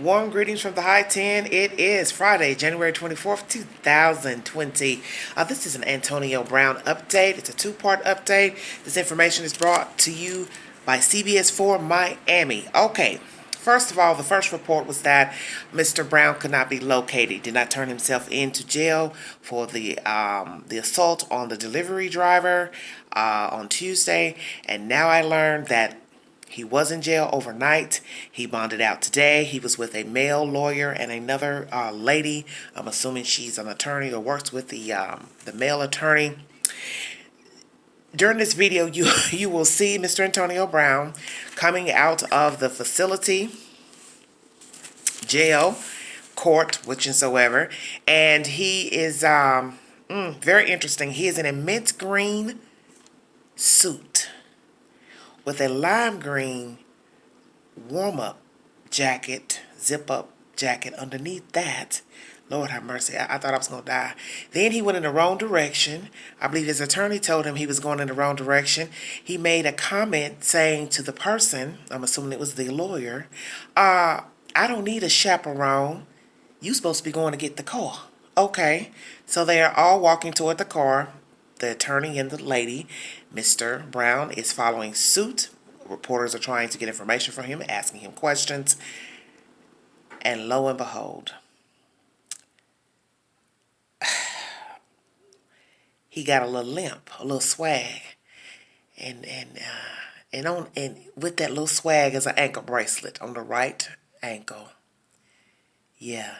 Warm greetings from the High 10. It is Friday, January 24th, 2020. This is an Antonio Brown update. It's a two-part update. This information is brought to you by CBS 4 Miami. Okay, first of all, the first report was that Mr. Brown could not be located. He did not turn himself into jail for the assault on the delivery driver on Tuesday. And now I learned that he was in jail overnight. He bonded out today. He was with a male lawyer and another lady. I'm assuming she's an attorney or works with the male attorney. During this video, you will see Mr. Antonio Brown coming out of the facility, jail, court, whichsoever, and he is very interesting. He is in a mint green suit with a lime green warm-up jacket, zip-up jacket underneath that. Lord have mercy, I thought I was going to die. Then he went in the wrong direction. I believe his attorney told him he was going in the wrong direction. He made a comment saying to the person, I'm assuming it was the lawyer, I don't need a chaperone. You supposed to be going to get the car. Okay, so they are all walking toward the car. The attorney and the lady. Mr. Brown is following suit. Reporters are trying to get information from him, asking him questions. And lo and behold, he got a little limp, a little swag. And with that little swag is an ankle bracelet on the right ankle. Yeah,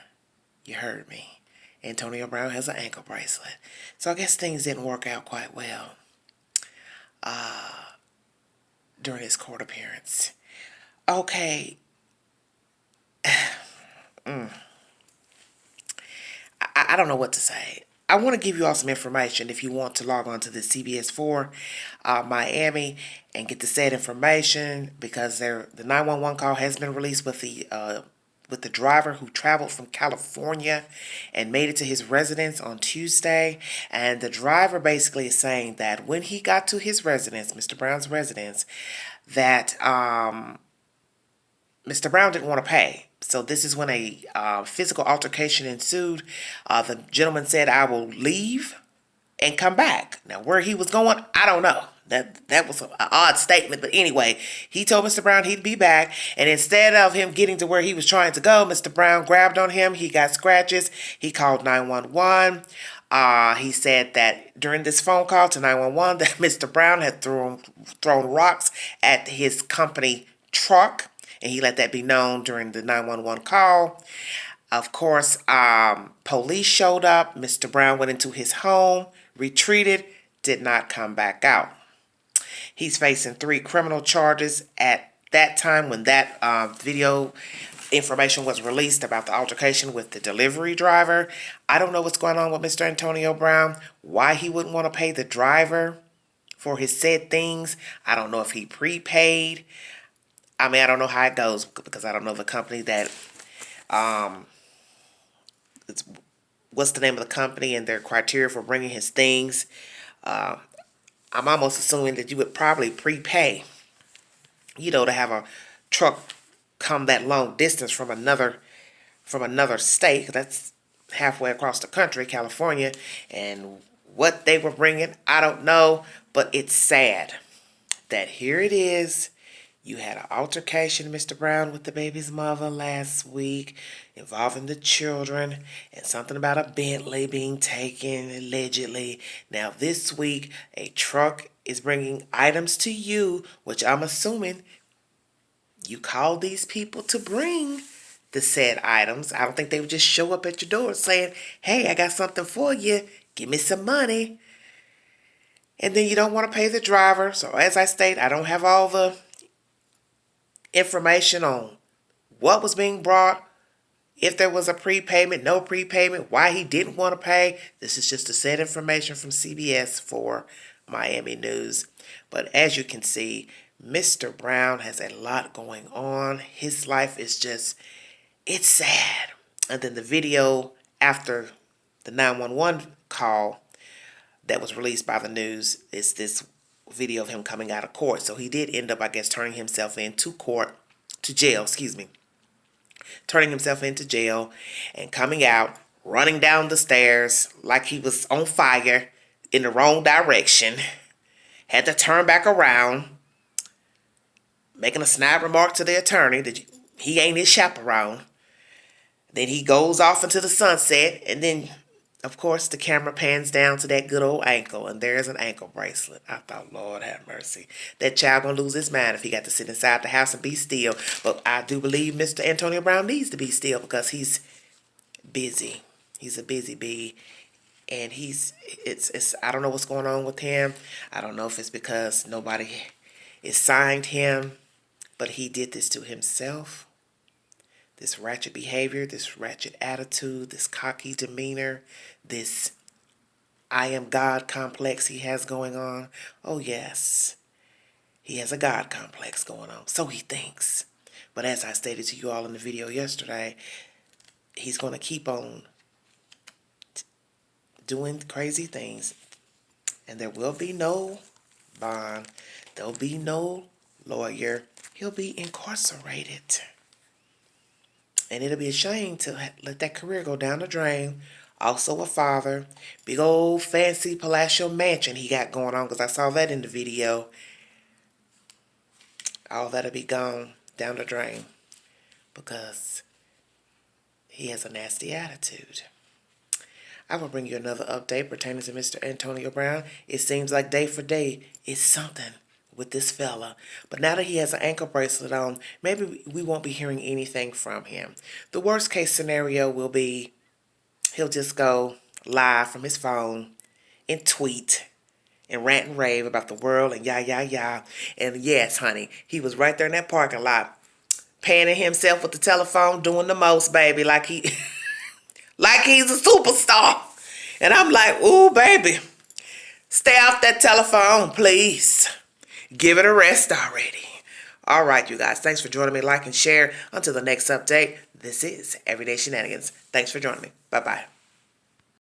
you heard me. Antonio Brown has an ankle bracelet. So I guess things didn't work out quite well during his court appearance. Okay. I don't know what to say. I want to give you all some information if you want to log on to the CBS 4 Miami and get the said information, because the 911 call has been released with the driver who traveled from California and made it to his residence on Tuesday. And the driver basically is saying that when he got to his residence, Mr. Brown's residence, that Mr. Brown didn't want to pay. So this is when a physical altercation ensued. The gentleman said, I will leave and come back. Now, where he was going, I don't know. That was an odd statement. But anyway, he told Mr. Brown he'd be back. And instead of him getting to where he was trying to go, Mr. Brown grabbed on him. He got scratches. He called 911. He said that during this phone call to 911 that Mr. Brown had thrown rocks at his company truck. And he let that be known during the 911 call. Of course, police showed up. Mr. Brown went into his home, retreated, did not come back out. He's facing 3 criminal charges at that time when that video information was released about the altercation with the delivery driver. I don't know what's going on with Mr. Antonio Brown, why he wouldn't want to pay the driver for his said things. I don't know if he prepaid. I mean, I don't know how it goes because I don't know the company that, what's the name of the company and their criteria for bringing his things. I'm almost assuming that you would probably prepay, to have a truck come that long distance from another state. That's halfway across the country, California. And what they were bringing, I don't know, but it's sad that here it is. You had an altercation, Mr. Brown, with the baby's mother last week involving the children and something about a Bentley being taken, allegedly. Now, this week, a truck is bringing items to you, which I'm assuming you called these people to bring the said items. I don't think they would just show up at your door saying, hey, I got something for you. Give me some money. And then you don't want to pay the driver. So as I state, I don't have all the information on what was being brought, if there was a prepayment, no prepayment, why he didn't want to pay. This is just a set information from CBS 4 Miami News. But as you can see, Mr. Brown has a lot going on. His life is just, it's sad. And then the video after the 911 call that was released by the news is this video of him coming out of court. So he did end up, I guess, turning himself in to jail, turning himself into jail and coming out, running down the stairs like he was on fire in the wrong direction. Had to turn back around, making a snide remark to the attorney that he ain't his chaperone. Then he goes off into the sunset, and then, of course, the camera pans down to that good old ankle, and there's an ankle bracelet. I thought, Lord have mercy. That child gonna lose his mind if he got to sit inside the house and be still. But I do believe Mr. Antonio Brown needs to be still because he's busy. He's a busy bee. And it's I don't know what's going on with him. I don't know if it's because nobody is signed him, but he did this to himself. This ratchet behavior, this ratchet attitude, this cocky demeanor, this I am God complex he has going on. Oh, yes, he has a God complex going on. So he thinks. But as I stated to you all in the video yesterday, he's going to keep on doing crazy things. And there will be no bond. There'll be no lawyer. He'll be incarcerated. And it'll be a shame to let that career go down the drain. Also a father. Big old fancy palatial mansion he got going on, because I saw that in the video. All that'll be gone down the drain because he has a nasty attitude. I will bring you another update pertaining to Mr. Antonio Brown. It seems like day for day it's something with this fella. But now that he has an ankle bracelet on, maybe we won't be hearing anything from him. The worst case scenario will be he'll just go live from his phone and tweet and rant and rave about the world and yah. And yes, honey, he was right there in that parking lot, panning himself with the telephone, doing the most, baby, like like he's a superstar. And I'm like, ooh, baby, stay off that telephone, please. Give it a rest already. All right, you guys. Thanks for joining me. Like and share. Until the next update, this is Everyday Shenanigans. Thanks for joining me. Bye-bye.